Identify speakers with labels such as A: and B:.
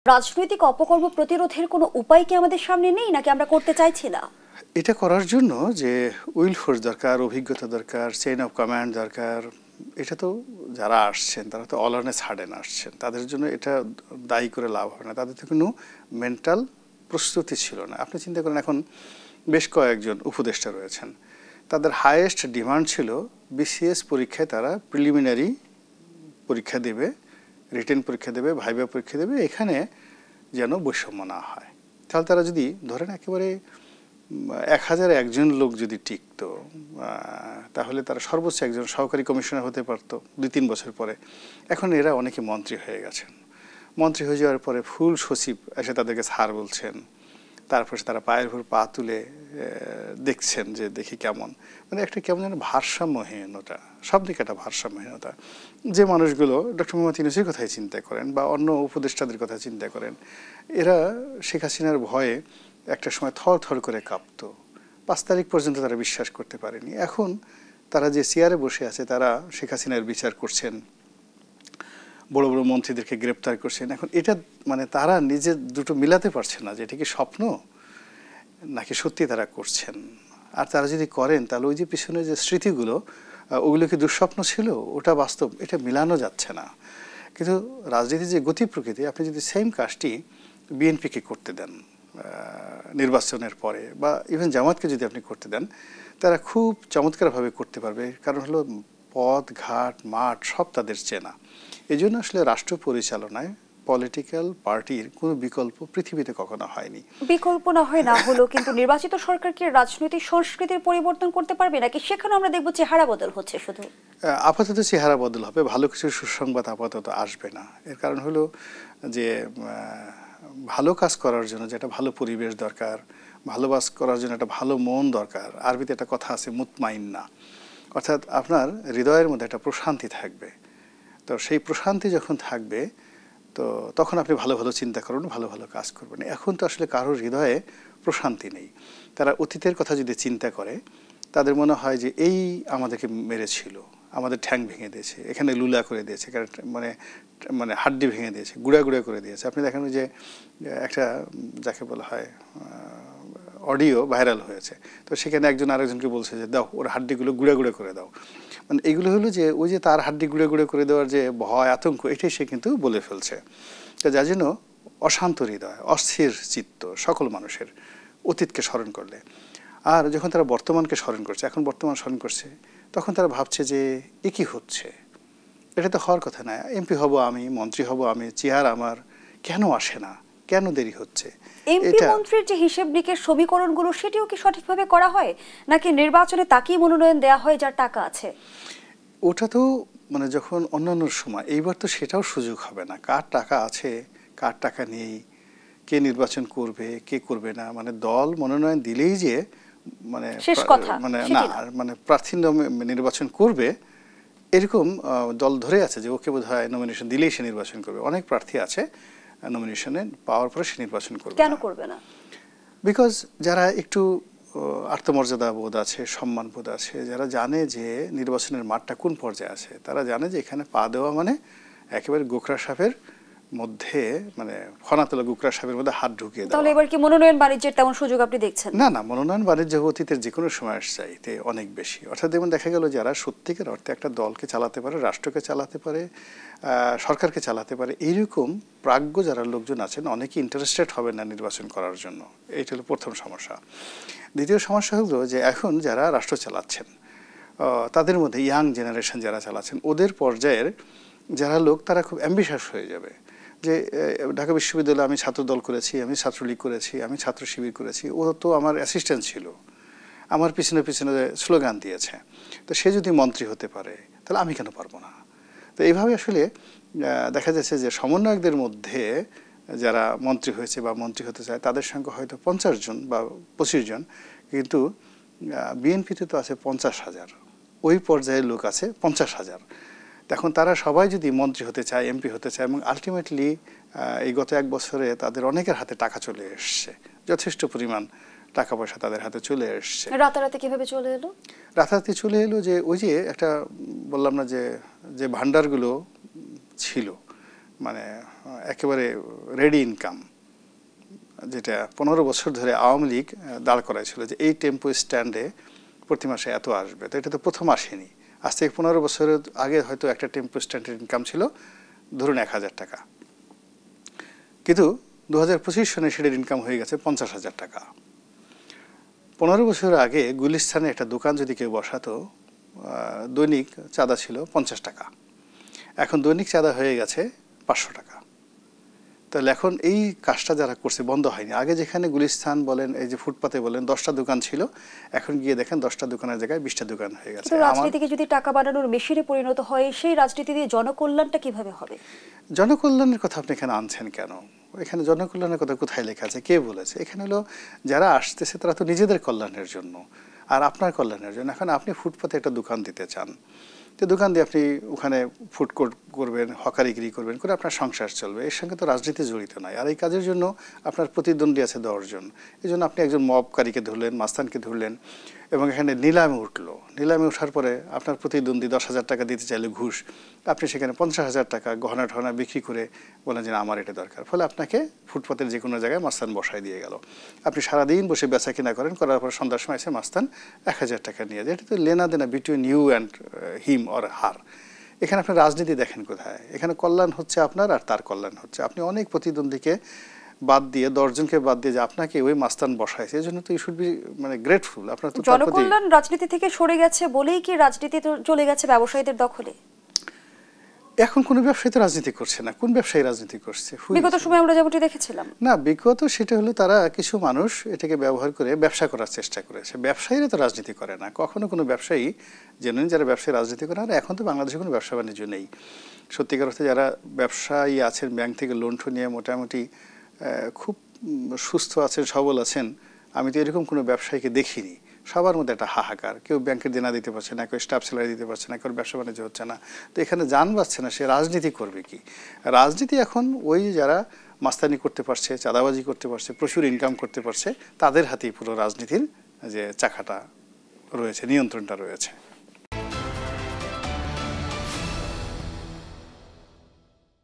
A: রাজনৈতিক অপকর্ম প্রতিরোধের কোনো উপায় কি আমাদের সামনে নেই, নাকি আমরা করতে চাইছি না?
B: এটা করার জন্য যে উইল ফোর্স দরকার, অভিজ্ঞতা দরকার, চেইন অফ কমান্ড দরকার। এটা তো যারা আসছেন তারা তো অল অন এ সাডেন আসছেন, তাদের জন্য এটা দায়ী করে লাভ হয় না। তাদের তো কোনো মেন্টাল প্রস্তুতি ছিল না। আপনি চিন্তা করেন, এখন বেশ কয়েকজন উপদেষ্টা রয়েছেন, তাদের হাইয়েস্ট ডিমান্ড ছিল বিসিএস পরীক্ষায় তারা প্রিলিমিনারি পরীক্ষা দেবে, রিটেন পরীক্ষা দেবে, ভাইভা পরীক্ষা দেবে, এখানে যেন বৈষম্য না হয়। তাহলে তারা যদি ধরেন একেবারে 1001 জন লোক যদি টিকতো, তাহলে তারা সর্বোচ্চ একজন সহকারী কমিশনার হতে পারতো 2-3 বছর পরে। এখন এরা অনেকে মন্ত্রী হয়ে গেছেন। মন্ত্রী হয়ে যাওয়ার পরে ফুল সচিব এসে তাদেরকে স্যার বলছেন, তারপরে তারা পায়ের উপর পা তুলে দেখছেন যে দেখি কেমন, মানে একটা কেমন যেন ভারসাম্যহীনতা, সব দিকে একটা ভারসাম্যহীনতা। যে মানুষগুলো ডক্টর মোহাম্মদ ইউনূসের কথাই চিন্তা করেন বা অন্য উপদেষ্টাদের কথা চিন্তা করেন, এরা শেখ হাসিনার ভয়ে একটা সময় থর থর করে কাঁপতো। 5 তারিখ পর্যন্ত তারা বিশ্বাস করতে পারেনি। এখন তারা যে চেয়ারে বসে আছে, তারা শেখ হাসিনার বিচার করছেন, বড় বড় মন্ত্রীদেরকে গ্রেপ্তার করছেন। এখন এটা মানে তারা নিজে দুটো মিলাতে পারছে না যে এটা কি স্বপ্ন নাকি সত্যি তারা করছেন। আর তারা যদি করেন তাহলে ওই যে পিছনে যে স্মৃতিগুলো, ওগুলো কি দুঃস্বপ্ন ছিল, ওটা বাস্তব, এটা মিলানো যাচ্ছে না। কিন্তু রাজনীতির যে গতি প্রকৃতি, আপনি যদি সেম কাজটি বিএনপিকে করতে দেন নির্বাচনের পরে, বা ইভেন জামাতকে যদি আপনি করতে দেন, তারা খুব চমৎকারভাবে করতে পারবে। কারণ হলো পথ ঘাট মাঠ সব তাদের চেনা। এই জন্য আসলে রাষ্ট্র পরিচালনায় পলিটিক্যাল পার্টির কোনো বিকল্প পৃথিবীতে কখনো হয়নি।
A: বিকল্প না হয় না হলো, কিন্তু নির্বাচিত সরকার কি রাজনৈতিক সংস্কৃতির পরিবর্তন করতে পারবে, নাকি সেখানে আমরা দেখবো চেহারা বদল হচ্ছে শুধু?
B: আপাতত চেহারা বদল হবে, ভালো কিছু সুসংবাদ আপাতত আসবে না। এর কারণ হলো যে ভালো কাজ করার জন্য যেটা ভালো পরিবেশ দরকার, ভালো কাজ করার জন্য একটা ভালো মন দরকার। আরবিতে একটা কথা আছে মুতমাইন্না, অর্থাৎ আপনার হৃদয়ের মধ্যে একটা প্রশান্তি থাকবে। তো সেই প্রশান্তি যখন থাকবে, তো তখন আপনি ভালো ভালো চিন্তা করবেন, ভালো ভালো কাজ করবেন। এখন তো আসলে কারোর হৃদয়ে প্রশান্তি নেই। তারা অতীতের কথা যদি চিন্তা করে, তাদের মনে হয় যে এই আমাদেরকে মেরেছিল, আমাদের ঠ্যাং ভেঙে দিয়েছে, এখানে লুলা করে দিয়েছে, মানে মানে হাড্ডি ভেঙে দিয়েছে, গুঁড়া গুঁড়া করে দিয়েছে। আপনি দেখেন যে একটা যাকে বলা হয় অডিও ভাইরাল হয়েছে, তো সেখানে একজন আরেকজনকে বলছে যে দাও ওর হাড্ডিগুলো গুঁড়া গুঁড়া করে দাও। মানে এগুলো হলো যে ওই যে তার হাড্ডি গুঁড়ে গুঁড়ে করে দেওয়ার যে ভয় আতঙ্ক, এটাই সে কিন্তু বলে ফেলছে। তো যার জন্য অশান্ত হৃদয়, অস্থির চিত্ত সকল মানুষের অতীতকে স্মরণ করলে। আর যখন তারা বর্তমানকে স্মরণ করছে, এখন বর্তমান স্মরণ করছে, তখন তারা ভাবছে যে এ কি হচ্ছে, এটা তো হওয়ার কথা না। এমপি হব আমি, মন্ত্রী হব আমি, চেয়ার আমার, কেন আসে না, কেন দেরি হচ্ছে?
A: এমপি মন্ত্রীর যে হিসেব নিকেশ সমীকরণগুলো, সেটিও কি সঠিকভাবে করা হয়, নাকি নির্বাচনে তাকেই মনোনয়ন দেওয়া হয় যার টাকা আছে?
B: ওটা তো মানে যখন অন্যান্য সময়, এইবার তো সেটাও সুযোগ হবে না। কার টাকা আছে, কার টাকা নেই, কে নির্বাচন করবে, কে করবে না, মানে দল মনোনয়ন দিলেই যে মানে মানে না মানে প্রার্থী নির্বাচন করবে এরকম দল ধরে আছে যে ওকে বোধ হয় নমিনেশন দিলেই সে নির্বাচন করবে। অনেক প্রার্থী আছে নমিনেশনে পাওয়ার পরে সে নির্বাচন করবে।
A: কেন করবে না?
B: বিকজ যারা একটু আত্মমর্যাদা বোধ আছে, সম্মান বোধ আছে, যারা জানে যে নির্বাচনের মাঠটা কোন পর্যায়ে আছে, তারা জানে যে এখানে পা দেওয়া মানে একেবারে গোখরা সাপের মধ্যে, মানে ফনাতলা গোখরা সাপের মধ্যে হাত ঢুকিয়ে দেওয়া।
A: তাহলে এবার কি মনোনয়ন বাণিজ্যের তেমন সুযোগ আপনি দেখছেন?
B: না না, মনোনয়ন বাণিজ্য অতীতের যে কোনো সময়ের চাইতে অনেক বেশি। অর্থাৎ যেমন দেখা গেল যারা সত্যিকার অর্থে একটা দলকে চালাতে পারে, রাষ্ট্রকে চালাতে পারে, সরকারকে চালাতে পারে, এইরকম প্রাজ্ঞ যারা লোকজন আছেন, অনেকে ইন্টারেস্টেড হবেন না নির্বাচন করার জন্য। এইটা হলো প্রথম সমস্যা। দ্বিতীয় সমস্যা হলো যে এখন যারা রাষ্ট্র চালাচ্ছেন, তাদের মধ্যে ইয়াং জেনারেশন যারা চালাচ্ছেন, ওদের পর্যায়ের যারা লোক, তারা খুব অ্যাম্বিশাস হয়ে যাবে যে ঢাকা বিশ্ববিদ্যালয়ে আমি ছাত্র দল করেছি, আমি ছাত্রলীগ করেছি, আমি ছাত্র শিবির করেছি, ও তো আমার অ্যাসিস্ট্যান্ট ছিল, আমার পিছনে পিছনে স্লোগান দিয়েছে, তো সে যদি মন্ত্রী হতে পারে তাহলে আমি কেন পারবো না? তো এইভাবে আসলে দেখা যাচ্ছে যে সমন্বয়কদের মধ্যে যারা মন্ত্রী হয়েছে বা মন্ত্রী হতে চায়, তাদের সংখ্যা হয়তো 50 জন বা 25 জন, কিন্তু বিএনপিতে তো আছে 50,000, ওই পর্যায়ের লোক আছে 50,000। এখন তারা সবাই যদি মন্ত্রী হতে চায়, এমপি হতে চায়, এবং আলটিমেটলি এই গত 1 বছরে তাদের অনেকের হাতে টাকা চলে এসছে, যথেষ্ট পরিমাণ টাকা পয়সা তাদের হাতে চলে এসছে।
A: রাতারাতি কিভাবে চলে এলো?
B: রাতারাতি চলে এলো যে ওই যে একটা বললাম না যে যে ভান্ডারগুলো ছিল, মানে একেবারে রেডি ইনকাম, যেটা 15 বছর ধরে আওয়ামী লীগ দাঁড় করাইছিল যে এই টেম্পো স্ট্যান্ডে প্রতি মাসে এত আসবে। তো এটা তো প্রথম আসেনি, আজ থেকে 15 বছরের আগে হয়তো একটা টেম্পো স্ট্যান্ডের ইনকাম ছিল ধরুন 1000 টাকা, কিন্তু 2025 সনে সেটার ইনকাম হয়ে গেছে 50,000 টাকা। 15 বছর আগে গুলিস্তানে একটা দোকান যদি কেউ বসাতো, দৈনিক চাঁদা ছিল 50 টাকা, এখন দৈনিক চাঁদা হয়ে গেছে 500 টাকা। তাহলে এখন এই কাজটা যারা করছে বন্ধ হয়নি। আগে যেখানে গুলিস্তান বলেন, এই যে ফুটপাতে বলেন 10টা দোকান ছিল, এখন গিয়ে দেখেন 10টা দোকানের জায়গায় 20টা দোকান হয়ে গেছে।
A: রাজনীতিকে যদি টাকা বানানোর মেশিনে পরিণত হয়, সেই রাজনীতি দিয়ে জনকল্যাণটা কিভাবে হবে?
B: জনকল্যাণের কথা আপনি এখানে আনছেন কেন? এখানে জনকল্যাণের কথা কোথায় লেখা আছে, কে বলেছে? এখানে হলো যারা আসতেছে তারা তো নিজেদের কল্যাণের জন্য আর আপনার কল্যাণের জন্য। এখন আপনি ফুটপাতে একটা দোকান দিতে চান, তো দোকান দিয়ে আপনি ওখানে ফুড কোর্ট করবেন, হকারিগিরি করবেন, করে আপনার সংসার চলবে। এর সঙ্গে তো রাজনীতি জড়িত নয়। আর এই কাজের জন্য আপনার প্রতিদ্বন্দ্বী আছে 10 জন। এই জন্য আপনি একজন মবকারীকে ধরলেন, মাস্তানকে ধরলেন, এবং এখানে নিলামে উঠলো। নিলামে ওঠার পরে আপনার প্রতিদ্বন্দ্বী 10,000 টাকা দিতে চাইলে ঘুষ, আপনি সেখানে 50,000 টাকা গহনা টহনা বিক্রি করে বলেন যে আমার এটা দরকার, ফলে আপনাকে ফুটপাতের যে কোনো জায়গায় মাস্তান বসায় দিয়ে গেল। আপনি সারাদিন বসে বেচা কিনা করেন, করার পর সন্ধ্যার সময় এসে মাস্তান 1000 টাকা নিয়ে যায়। এটা তো লেনা দেনা between you and him or her. এখানে আপনি রাজনীতি দেখেন কোথায়? এখানে কল্যাণ হচ্ছে আপনার আর তার কল্যাণ হচ্ছে। আপনি অনেক প্রতিদ্বন্দ্বীকে বাদ দিয়ে, 10 জনকে বাদ দিয়ে যে আপনাকে ওই মাস্তান বসাইছে, এই জন্য তো ইউ শুড বি মানে গ্রেটফুল। আপনার তো
A: জনকল্যাণ রাজনীতি থেকে সরে গেছে বলেই কি রাজনীতি তো চলে গেছে ব্যবসায়ীদের দখলে?
B: এখন কোন ব্যবসায়ী তো রাজনীতি করছে না। কোন ব্যবসায়ী রাজনীতি করছে?
A: বিগত সময় আমরা যেমনটি দেখেছিলাম।
B: না, বিগত সেটা হলো তারা কিছু মানুষ এটাকে ব্যবহার করে ব্যবসা করার চেষ্টা করেছে। ব্যবসায়ীরা তো রাজনীতি করে না কখনো। কোনো ব্যবসায়ী জেনুইন যারা ব্যবসায়ী রাজনীতি করে, আর এখন তো বাংলাদেশে কোনো ব্যবসা বাণিজ্য নেই। সত্যিকার অর্থে যারা ব্যবসায়ী আছেন, ব্যাংক থেকে লোন ঠোন নিয়ে মোটামুটি খুব সুস্থ আছেন, সবল আছেন, আমি তো এরকম কোনো ব্যবসায়ীকে দেখিনি। সবার মধ্যে একটা হাহাকার, কেউ ব্যাংকের দেনা দিতে পারছে না, কেউ স্টাফ স্যালারি দিতে পারছে না, কেউ ব্যবসা বাণিজ্য হচ্ছে না। তো এখানে জান বাঁচছে না, সে রাজনীতি করবে কি? রাজনীতি এখন ওই যারা মাস্তানি করতে পারছে, চাঁদাবাজি করতে পারছে, প্রচুর ইনকাম করতে পারছে, তাদের হাতেই পুরো রাজনীতির যে চাকাটা রয়েছে, নিয়ন্ত্রণটা রয়েছে।